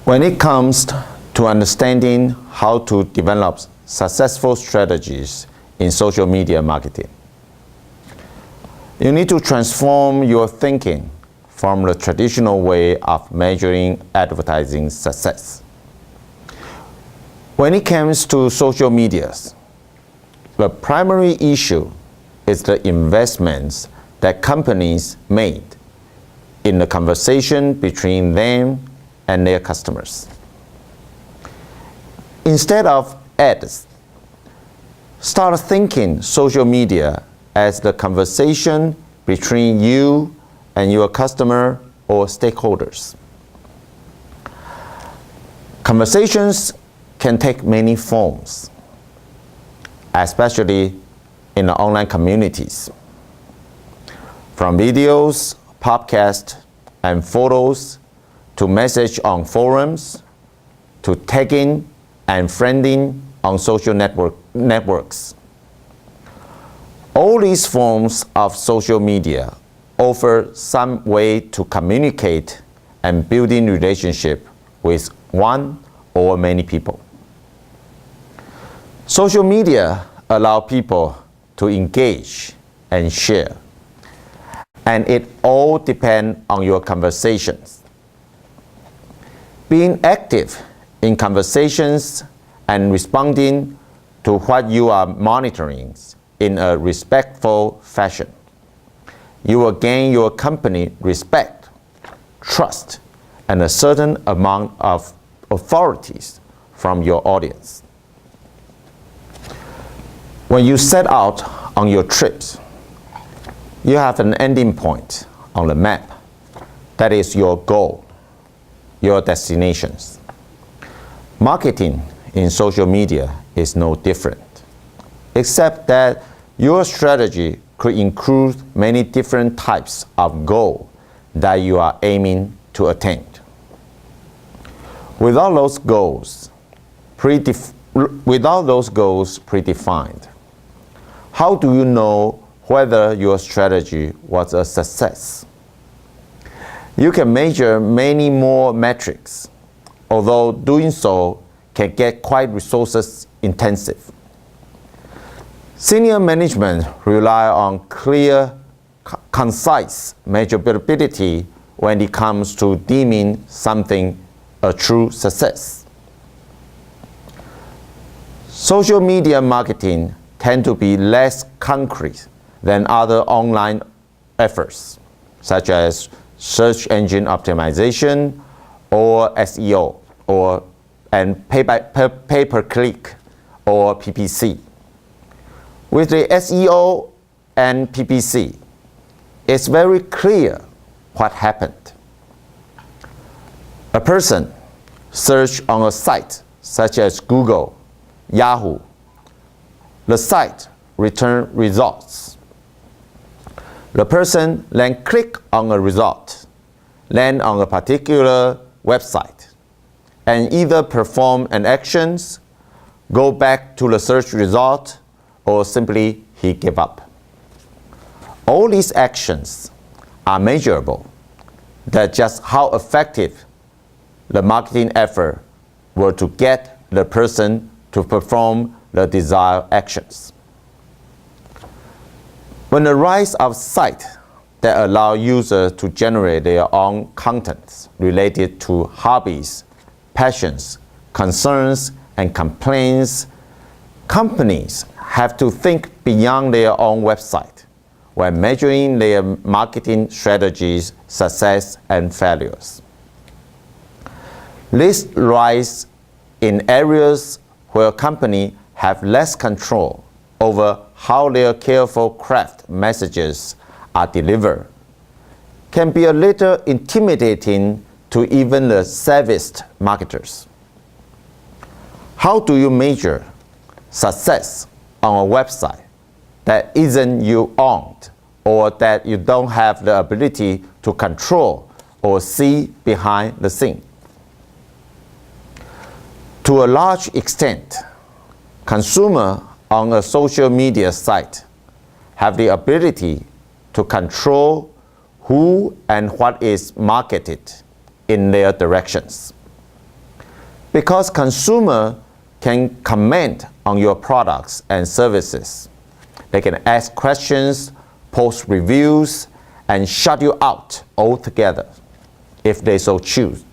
When it comes to understanding how to develop successful strategies in social media marketing, you need to transform your thinking from the traditional way of measuring advertising success. When it comes to social media, the primary issue is the investments that companies made in the conversation between them and their customers. Instead of ads, start thinking social media as the conversation between you and your customer or stakeholders. Conversations can take many forms, especially in the online communities. From videos, podcasts, and photos, to message on forums, to tagging and friending on social networks. All these forms of social media offer some way to communicate and building relationship with one or many people. Social media allow people to engage and share, and it all depends on your conversations. Being active in conversations and responding to what you are monitoring in a respectful fashion, you will gain your company respect, trust, and a certain amount of authorities from your audience. When you set out on your trips, you have an ending point on the map. That is your goal, your destinations. Marketing in social media is no different, except that your strategy could include many different types of goals that you are aiming to attain. Without those goals predefined, how do you know whether your strategy was a success? You can measure many more metrics, although doing so can get quite resources intensive. Senior management rely on clear, concise measurability when it comes to deeming something a true success. Social media marketing tend to be less concrete than other online efforts, such as search engine optimization or SEO and pay-per-click or PPC. With the SEO and PPC, it's very clear what happened. A person searched on a site such as Google, Yahoo. The site returned results. The person then clicked on a result, land on a particular website, and either perform an action, go back to the search result, or simply he gave up. All these actions are measurable. That's just how effective the marketing effort were to get the person to perform the desired actions. When the rise of sites that allow users to generate their own content related to hobbies, passions, concerns, and complaints, companies have to think beyond their own website when measuring their marketing strategies, success, and failures. This lies in areas where companies have less control over how their careful craft messages are delivered, can be a little intimidating to even the savviest marketers. How do you measure success on a website that isn't you owned or that you don't have the ability to control or see behind the scene? To a large extent, consumers on a social media site have the ability to control who and what is marketed in their directions. Because consumer can comment on your products and services. They can ask questions, post reviews, and shut you out altogether if they so choose.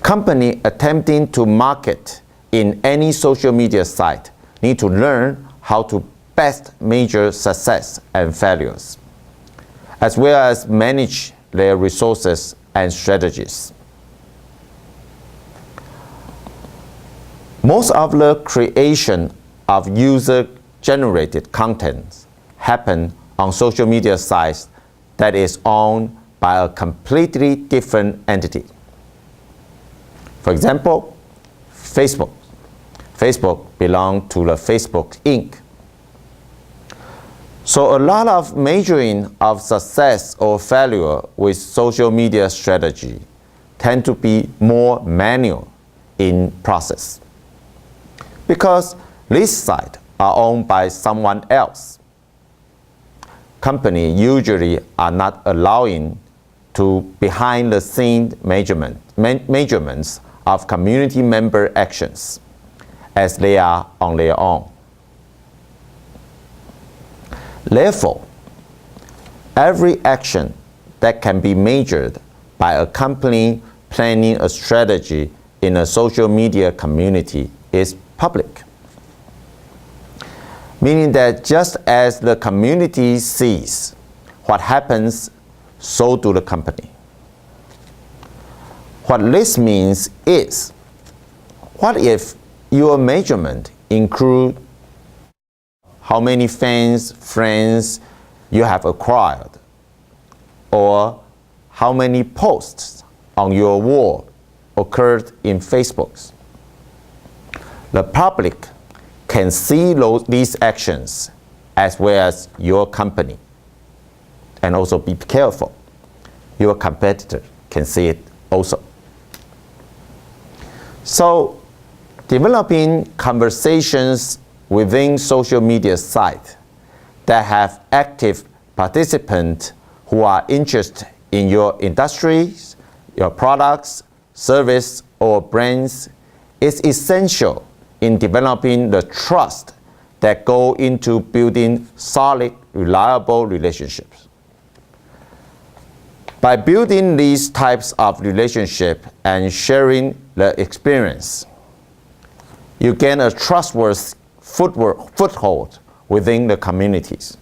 Company attempting to market in any social media site need to learn how to best measure success and failures, as well as manage their resources and strategies. Most of the creation of user-generated content happen on social media sites that is owned by a completely different entity. For example, Facebook. Facebook belongs to the Facebook Inc. So a lot of measuring of success or failure with social media strategy tend to be more manual in process, because these sites are owned by someone else. Companies usually are not allowing to behind-the-scenes measurements of community member actions, as they are on their own. Therefore, every action that can be measured by a company planning a strategy in a social media community is public. Meaning that just as the community sees what happens, so do the company. What this means is, what if your measurement include how many fans, friends you have acquired, or how many posts on your wall occurred in Facebook? The public can see these actions as well as your company. And also be careful, your competitor can see it also. So, developing conversations within social media sites that have active participants who are interested in your industries, your products, service, or brands is essential in developing the trust that go into building solid, reliable relationships. By building these types of relationships and sharing the experience, you gain a trustworthy foothold within the communities.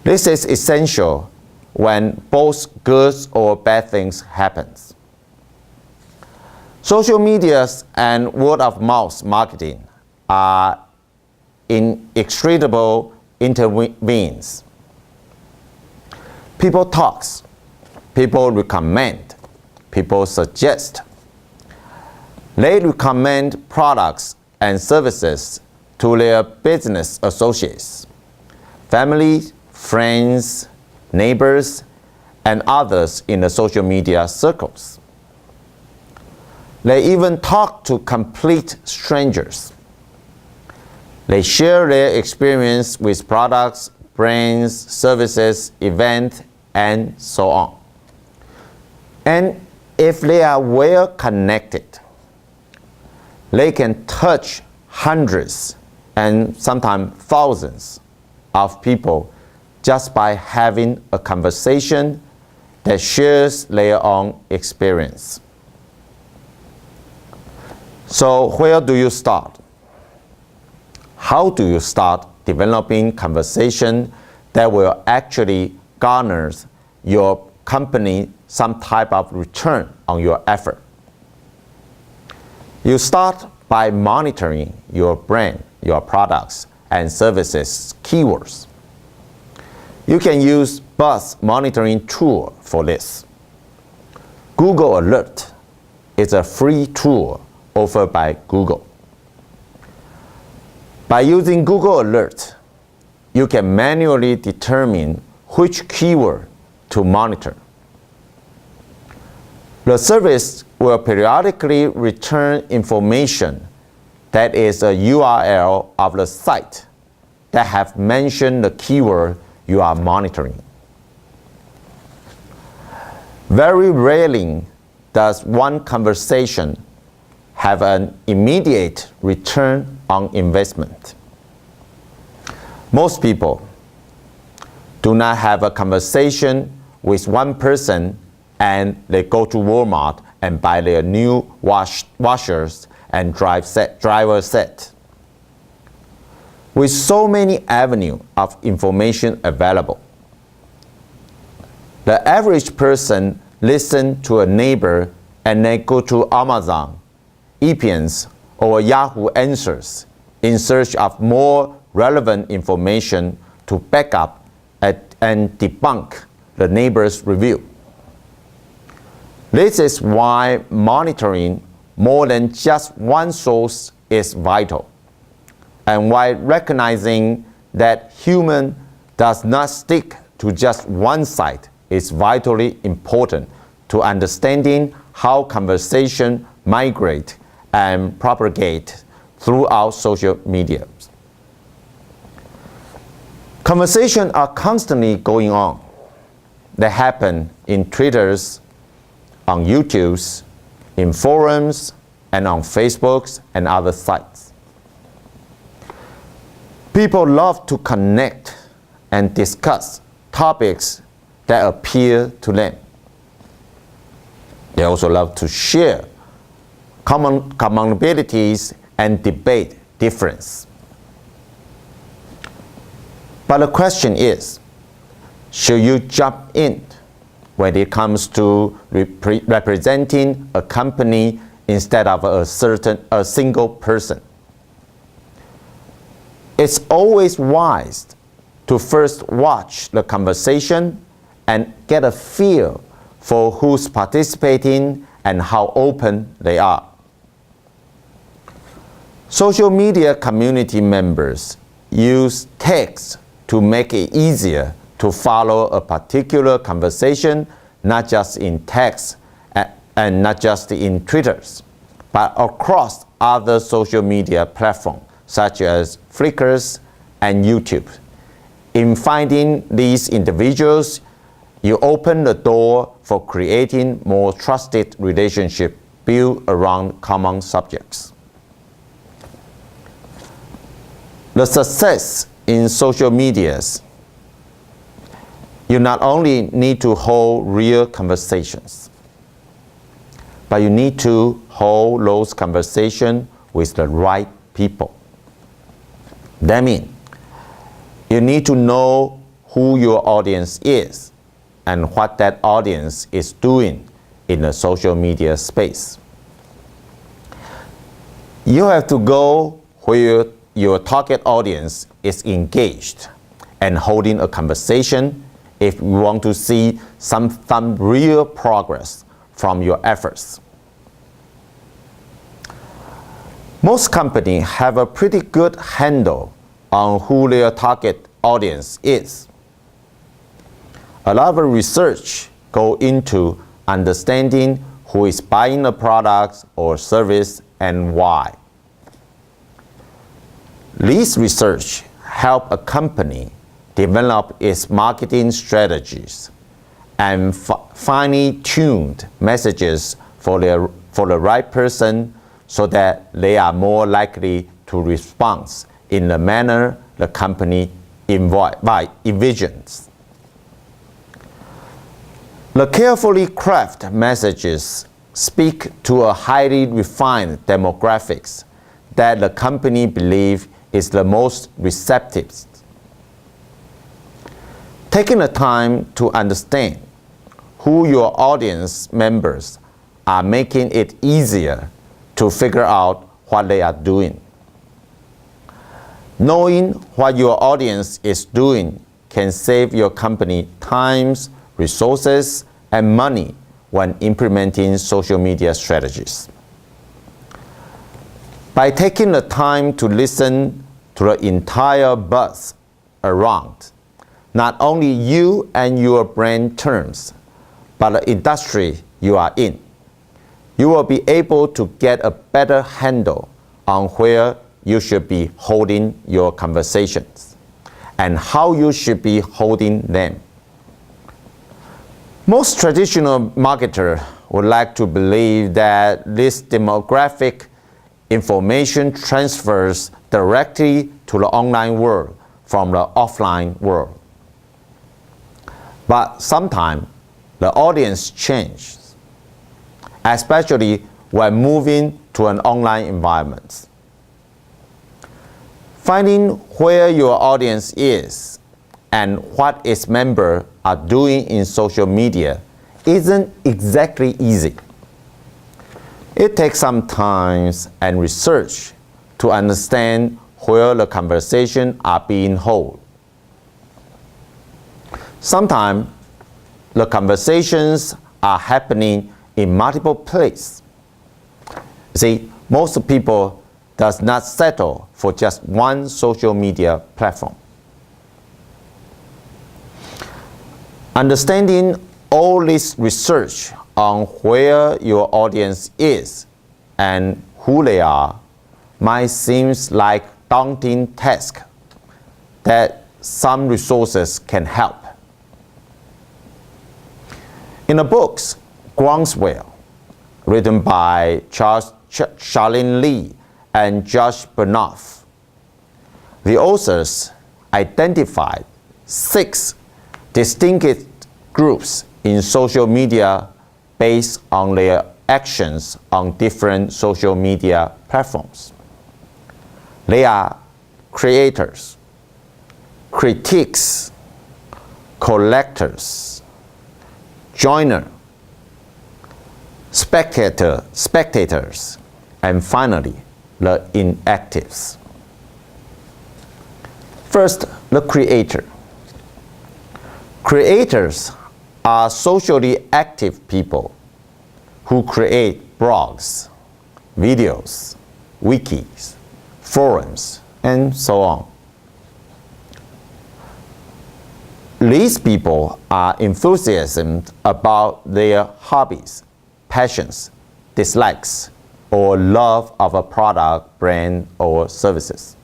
This is essential when both good or bad things happen. Social media and word-of-mouth marketing are inextricable intervenes. People talk, people recommend, people suggest. They recommend products and services to their business associates, family, friends, neighbors, and others in the social media circles. They even talk to complete strangers. They share their experience with products, brands, services, events, and so on. And if they are well connected, they can touch hundreds and sometimes thousands of people just by having a conversation that shares their own experience. So where do you start? How do you start developing conversation that will actually garner your company some type of return on your effort? You start by monitoring your brand, your products, and services keywords. You can use buzz monitoring tool for this. Google Alert is a free tool offered by Google. By using Google Alert, you can manually determine which keyword to monitor. The service will periodically return information that is a URL of the site that have mentioned the keyword you are monitoring. Very rarely does one conversation have an immediate return on investment. Most people do not have a conversation with one person and they go to Walmart and buy their new washers and driver set. With so many avenues of information available, the average person listens to a neighbor and then go to Amazon, EPNs, or Yahoo Answers in search of more relevant information to back up and debunk the neighbor's review. This is why monitoring more than just one source is vital, and why recognizing that human does not stick to just one site is vitally important to understanding how conversation migrate and propagate throughout social media. Conversations are constantly going on. They happen in Twitters, on YouTubes, in forums, and on Facebooks and other sites. People love to connect and discuss topics that appeal to them. They also love to share commonalities and debate difference. But the question is, should you jump in when it comes to representing a company instead of a single person? It's always wise to first watch the conversation and get a feel for who's participating and how open they are. Social media community members use text to make it easier to follow a particular conversation, not just in text and not just in Twitters, but across other social media platforms such as Flickr and YouTube. In finding these individuals, you open the door for creating more trusted relationships built around common subjects. The success in social medias, you not only need to hold real conversations, but you need to hold those conversations with the right people. That means you need to know who your audience is and what that audience is doing in the social media space. You have to go where your target audience is engaged and holding a conversation if you want to see some real progress from your efforts. Most companies have a pretty good handle on who their target audience is. A lot of research goes into understanding who is buying a product or service and why. This research helps a company develop its marketing strategies and finely tuned messages for the right person so that they are more likely to respond in the manner the company envisions. The carefully crafted messages speak to a highly refined demographics that the company believes is the most receptive. Taking the time to understand who your audience members are making it easier to figure out what they are doing. Knowing what your audience is doing can save your company time, resources, and money when implementing social media strategies. By taking the time to listen to the entire buzz around, not only you and your brand terms, but the industry you are in, you will be able to get a better handle on where you should be holding your conversations and how you should be holding them. Most traditional marketers would like to believe that this demographic information transfers directly to the online world from the offline world. But sometimes the audience changes, especially when moving to an online environment. Finding where your audience is and what its members are doing in social media isn't exactly easy. It takes some time and research to understand where the conversations are being held. Sometimes the conversations are happening in multiple places. See, most people does not settle for just one social media platform. Understanding all this research on where your audience is and who they are might seem like daunting task that some resources can help. In the books Groundswell, written by Charlene Lee and Josh Bernoff, the authors identified 6 distinct groups in social media based on their actions on different social media platforms. They are creators, critics, collectors, joiners, spectators, and finally, the inactives. First, the creator. Creators are socially active people who create blogs, videos, wikis, forums, and so on. These people are enthusiastic about their hobbies, passions, dislikes, or love of a product, brand, or services.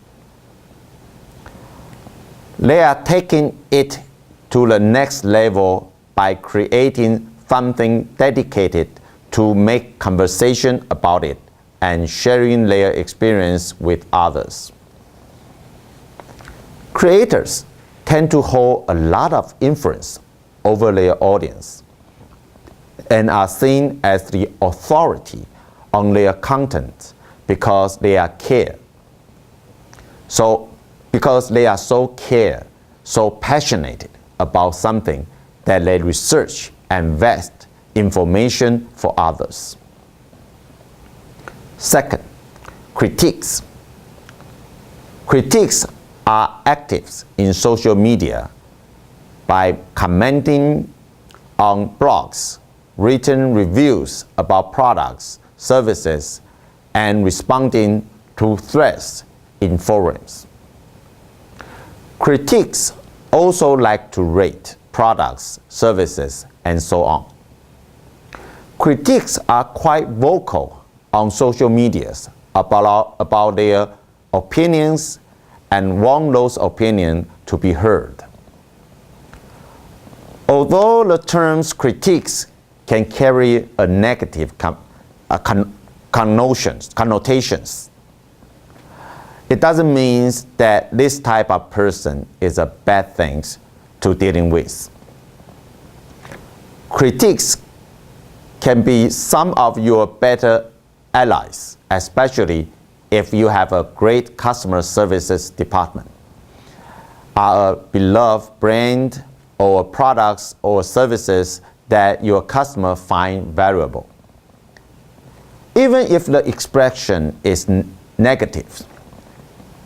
They are taking it to the next level by creating something dedicated to make conversation about it and sharing their experience with others. Creators tend to hold a lot of influence over their audience and are seen as the authority on their content because they are so passionate about something that they research and vet information for others. Second, critics. Critics are active in social media by commenting on blogs, written reviews about products, services, and responding to threads in forums. Critics also like to rate products, services, and so on. Critics are quite vocal on social medias about their opinions and want those opinions to be heard. Although the terms critiques can carry a negative connotations, it doesn't mean that this type of person is a bad thing to dealing with. Critics can be some of your better allies, especially if you have a great customer services department, are a beloved brand or products or services that your customer find valuable. Even if the expression is negative,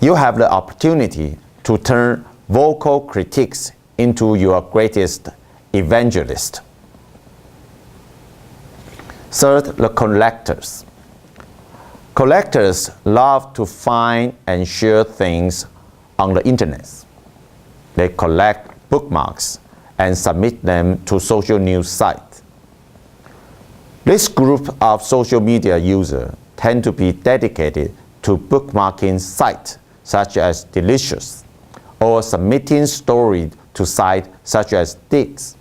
you have the opportunity to turn vocal critics into your greatest evangelist. Third, the collectors. Collectors love to find and share things on the internet. They collect bookmarks and submit them to social news sites. This group of social media users tend to be dedicated to bookmarking sites such as Delicious, or submitting stories to sites such as Dix.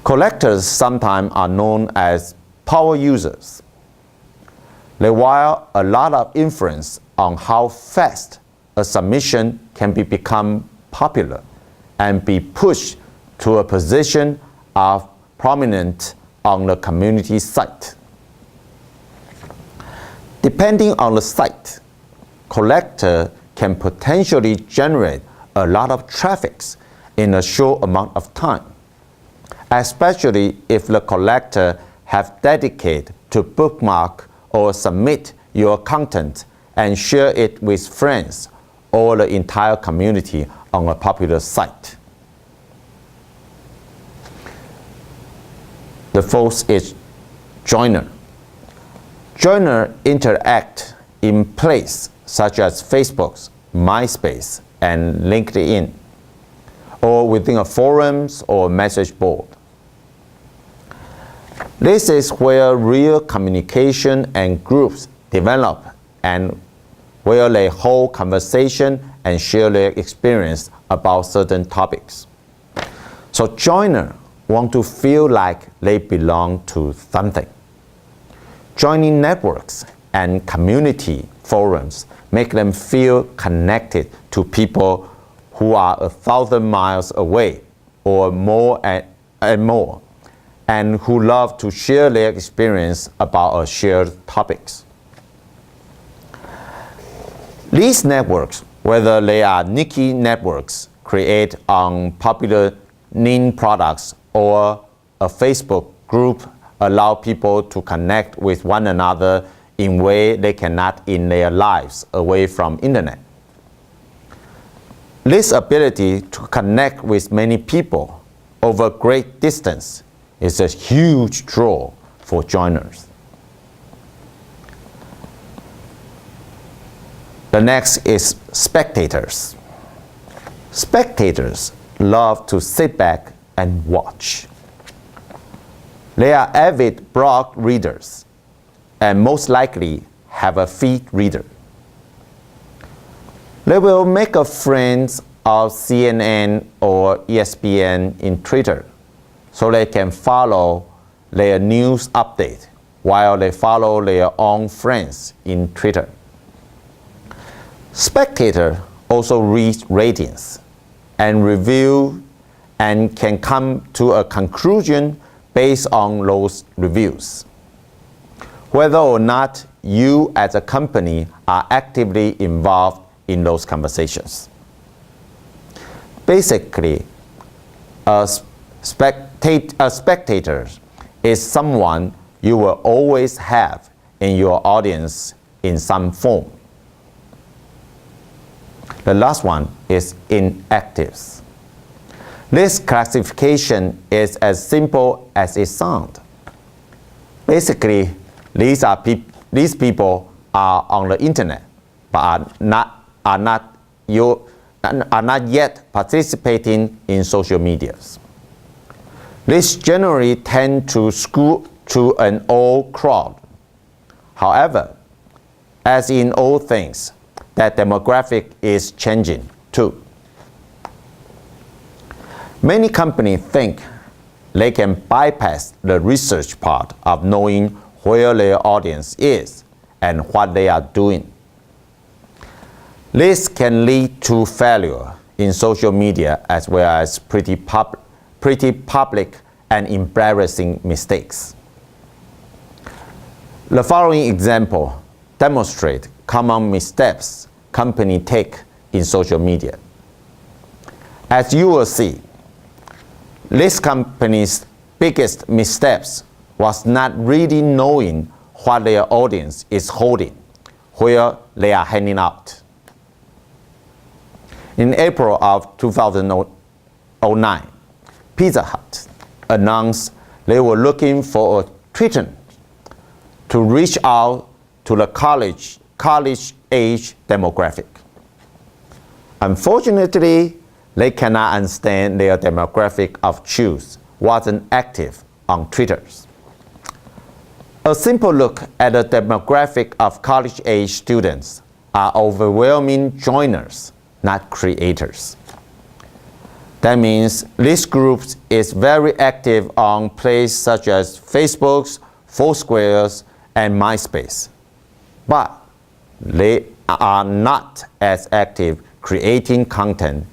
Collectors sometimes are known as power users. They wield a lot of influence on how fast a submission can become popular and be pushed to a position of prominence on the community site. Depending on the site, collector can potentially generate a lot of traffic in a short amount of time, especially if the collector have dedicated to bookmark or submit your content and share it with friends or the entire community on a popular site. The fourth is joiner. Joiner interact in places such as Facebook, MySpace, and LinkedIn, or within a forums or message board. This is where real communication and groups develop and where they hold conversation and share their experience about certain topics. So joiners want to feel like they belong to something. Joining networks and community forums make them feel connected to people who are 1,000 miles away or more and more, and who love to share their experience about a shared topics. These networks, whether they are niche networks created on popular niche products or a Facebook group, allow people to connect with one another in ways they cannot in their lives away from internet. This ability to connect with many people over great distance is a huge draw for joiners. The next is spectators. Spectators love to sit back and watch. They are avid blog readers and most likely have a feed reader. They will make a friend of CNN or ESPN in Twitter so they can follow their news update while they follow their own friends in Twitter. Spectator also reads ratings and review and can come to a conclusion based on those reviews, whether or not you as a company are actively involved in those conversations. Basically, a spectator is someone you will always have in your audience in some form. The last one is inactives. This classification is as simple as it sounds. Basically, these people are on the internet, but are not yet participating in social medias. These generally tend to skew to an old crowd. However, as in all things, that demographic is changing too. Many companies think they can bypass the research part of knowing where their audience is and what they are doing. This can lead to failure in social media as well as pretty public and embarrassing mistakes. The following example demonstrate common missteps companies take in social media. As you will see, this company's biggest missteps was not really knowing what their audience is holding, where they are hanging out. In April of 2009, Pizza Hut announced they were looking for a treatment to reach out to the college-age demographic. Unfortunately, they cannot understand their demographic of choose wasn't active on Twitter. A simple look at the demographic of college-age students are overwhelming joiners, not creators. That means this group is very active on places such as Facebook, Foursquare, and MySpace, but they are not as active creating content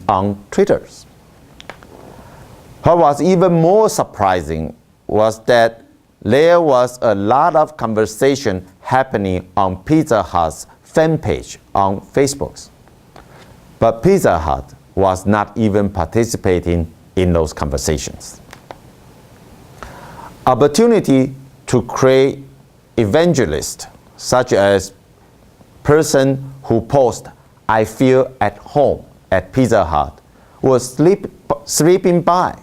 on Twitter. What was even more surprising was that there was a lot of conversation happening on Pizza Hut's fan page on Facebook. But Pizza Hut was not even participating in those conversations. Opportunity to create evangelists, such as person who post, "I feel at home at Pizza Hut," was slipping by.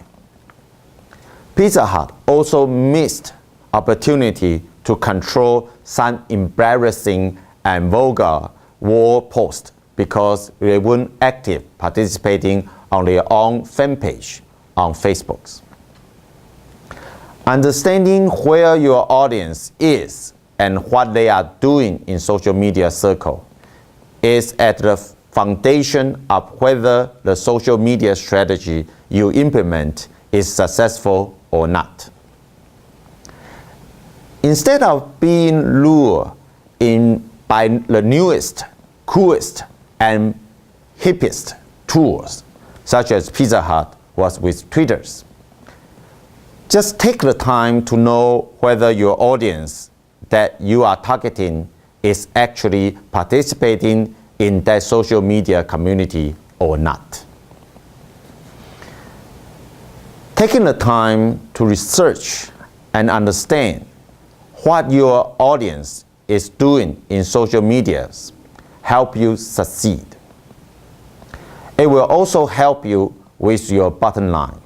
Pizza Hut also missed opportunity to control some embarrassing and vulgar war posts because they weren't active participating on their own fan page on Facebook. Understanding where your audience is and what they are doing in social media circle is at the foundation of whether the social media strategy you implement is successful or not. Instead of being lured in by the newest, coolest, and hippest tools, such as Pizza Hut was with Twitter, just take the time to know whether your audience that you are targeting is actually participating in that social media community or not. Taking the time to research and understand what your audience is doing in social media help you succeed. It will also help you with your bottom line.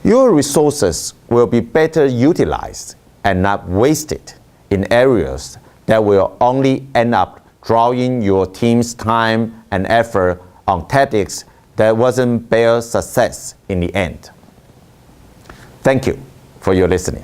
Your resources will be better utilized and not wasted in areas that will only end up drawing your team's time and effort on tactics that wasn't bear success in the end. Thank you for your listening.